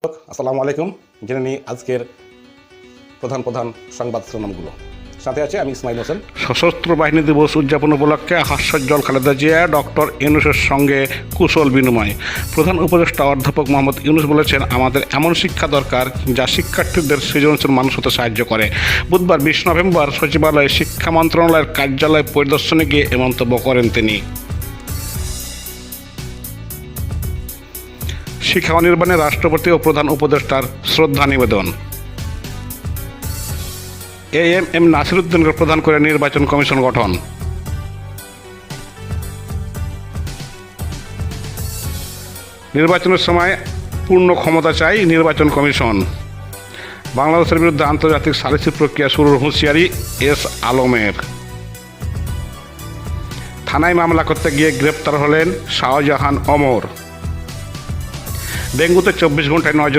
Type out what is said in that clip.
আসসালামু আলাইকুম। জেনে নিই আজকের প্রধান প্রধান সংবাদ শিরোনামগুলো। সাথে আছে আমি ইসমাইল হোসেন। সশস্ত্র বাহিনী দিবস উদযাপন উপলক্ষে হাস্যোজ্জ্বল খালেদা জিয়া ডক্টর ইউনূসের সঙ্গে কুশল বিনিময়। প্রধান উপদেষ্টা অধ্যাপক মোহাম্মদ ইউনূস বলেছেন, আমাদের এমন শিক্ষা দরকার যা শিক্ষার্থীদের সৃজনশীল মানুষ হতে সাহায্য করে। বুধবার 20 নভেম্বর সচিবালয়ে শিক্ষা মন্ত্রণালয়ের কার্যালয় পরিদর্শনে গিয়ে এ মন্তব্য করেন তিনি। শিক্ষা অনির্বাণে রাষ্ট্রপতি ও প্রধান উপদেষ্টার শ্রদ্ধা নিবেদন। এএমএম নাসির উদ্দিনকে প্রধান করে নির্বাচন কমিশন গঠন। নির্বাচনের সময় পূর্ণ ক্ষমতা চাই নির্বাচন কমিশন। বাংলাদেশের বিরুদ্ধে আন্তর্জাতিক সালিসি প্রক্রিয়া শুরুর হুঁশিয়ারি এস আলমের। থানায় মামলা করতে গিয়ে গ্রেপ্তার হলেন শাহজাহান ওমর। ডেঙ্গুতে 24 ঘন্টায় 9